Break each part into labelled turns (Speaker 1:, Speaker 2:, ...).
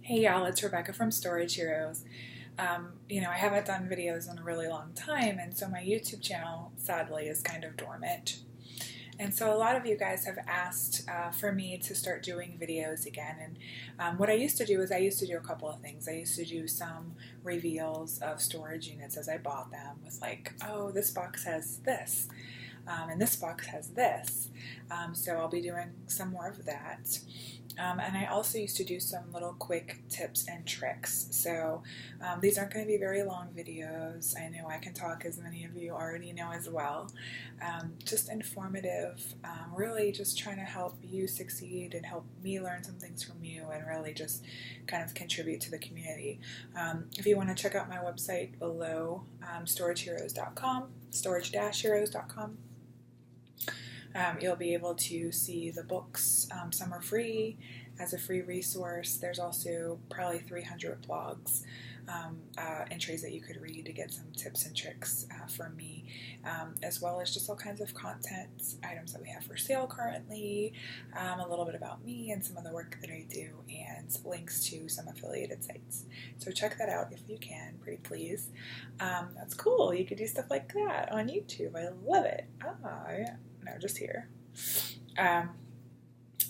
Speaker 1: Hey y'all, it's Rebecca from Storage Heroes. I haven't done videos in a really long time, and so my YouTube channel, sadly, is kind of dormant. And so a lot of you guys have asked for me to start doing videos again. And what I used to do is I used to do a couple of things. I used to do some reveals of storage units as I bought them with like, oh, this box has this, and this box has this. So I'll be doing some more of that. And I also used to do some little quick tips and tricks. So these aren't going to be very long videos. I know I can talk, as many of you already know as well. Just informative, really just trying to help you succeed and help me learn some things from you and really just kind of contribute to the community. If you want to check out my website below, storageheroes.com, storage-heroes.com. You'll be able to see the books. Some are free as a free resource. There's also probably 300 blogs, entries that you could read to get some tips and tricks from me, as well as just all kinds of content items that we have for sale currently, a little bit about me and some of the work that I do, and links to some affiliated sites. So check that out if you can, pretty please. That's cool. You could do stuff like that on YouTube. I love it. Yeah. No, just here.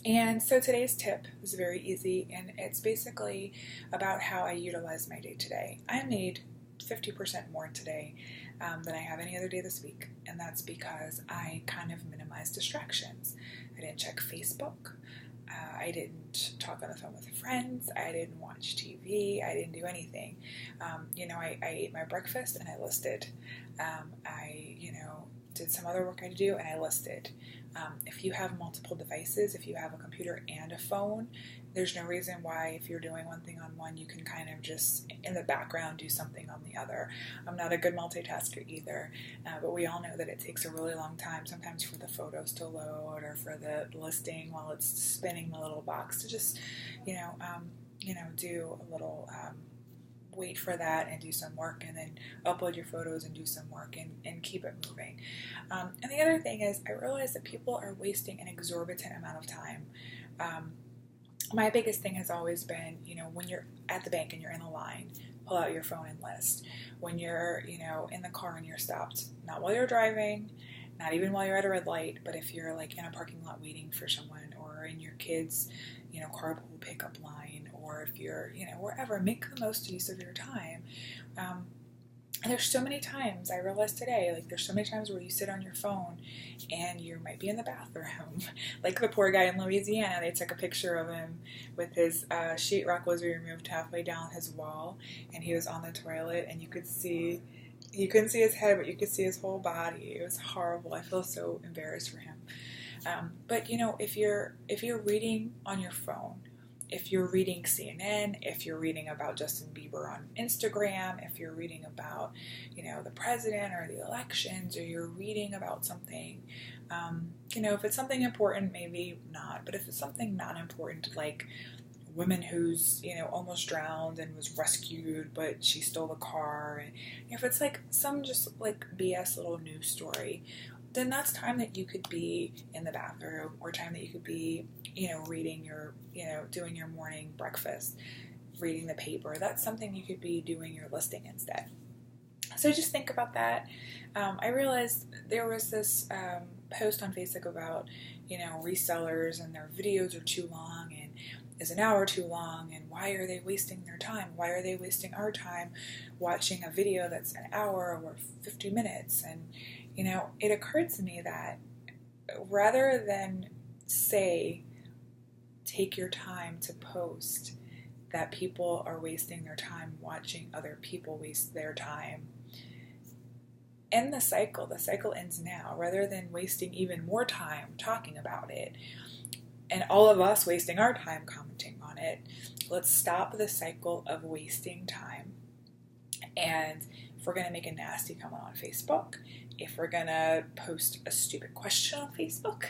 Speaker 1: And so today's tip is very easy, and it's basically about how I utilize my day today. I made 50% more today than I have any other day this week, and that's because I kind of minimized distractions. I didn't check Facebook. I didn't talk on the phone with friends. I didn't watch TV. I didn't do anything. I ate my breakfast and I listed. I did some other work I had to do and I listed. If you have multiple devices, if you have a computer and a phone, there's no reason why if you're doing one thing on one, you can kind of just in the background do something on the other. I'm not a good multitasker either, but we all know that it takes a really long time sometimes for the photos to load or for the listing while it's spinning the little box to just, do a little wait for that and do some work and then upload your photos and do some work and keep it moving. And the other thing is I realize that people are wasting an exorbitant amount of time. My biggest thing has always been, when you're at the bank and you're in a line, pull out your phone and list. When you're, in the car and you're stopped, not while you're driving, not even while you're at a red light, but if you're like in a parking lot waiting for someone or in your kids' carpool pickup line, or if you're, wherever, make the most use of your time. And there's so many times, I realized today, there's so many times where you sit on your phone and you might be in the bathroom. Like the poor guy in Louisiana, they took a picture of him with his sheetrock was removed halfway down his wall, and he was on the toilet, and you couldn't see his head, but you could see his whole body. It was horrible. I feel so embarrassed for him. But if you're reading on your phone, if you're reading CNN, if you're reading about Justin Bieber on Instagram, if you're reading about, the president or the elections, or you're reading about something, if it's something important, maybe not. But if it's something not important, like a woman who's, almost drowned and was rescued, but she stole the car, and if it's like some just like BS little news story, then that's time that you could be in the bathroom, or time that you could be, reading your, doing your morning breakfast, reading the paper. That's something you could be doing your listing instead. So just think about that. I realized there was this post on Facebook about, resellers and their videos are too long, and is an hour too long, and why are they wasting their time? Why are they wasting our time watching a video that's an hour or 50 minutes? And it occurred to me that rather than say, take your time to post that people are wasting their time watching other people waste their time, end the cycle. The cycle ends now, rather than wasting even more time talking about it and all of us wasting our time commenting on it. Let's stop the cycle of wasting time. And if we're going to make a nasty comment on Facebook, if we're going to post a stupid question on Facebook,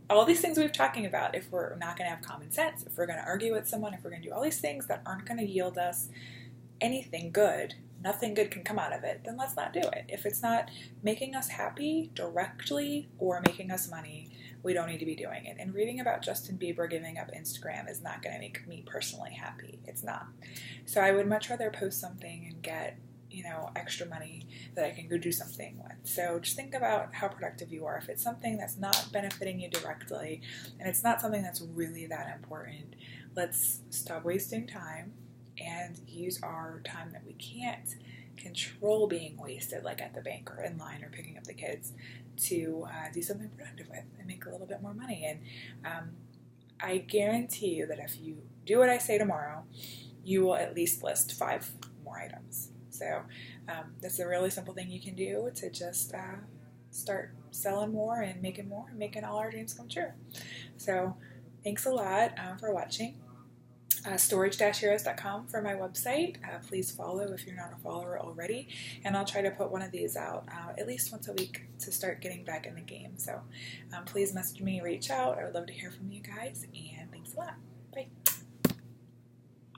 Speaker 1: all these things we've talking about, if we're not going to have common sense, if we're going to argue with someone, if we're going to do all these things that aren't going to yield us anything good, nothing good can come out of it, then let's not do it. If it's not making us happy directly or making us money, we don't need to be doing it. And reading about Justin Bieber giving up Instagram is not going to make me personally happy. It's not. So I would much rather post something and get, extra money that I can go do something with. So just think about how productive you are. If it's something that's not benefiting you directly and it's not something that's really that important, let's stop wasting time and use our time that we can't control being wasted, like at the bank or in line or picking up the kids, to do something productive with and make a little bit more money. And I guarantee you that if you do what I say tomorrow, you will at least list 5 more items. So that's a really simple thing you can do to just start selling more and making all our dreams come true. So thanks a lot for watching. Storage-heroes.com for my website. Please follow if you're not a follower already, and I'll try to put one of these out at least once a week to start getting back in the game. So please message me, reach out. I would love to hear from you guys, and thanks a lot. Bye.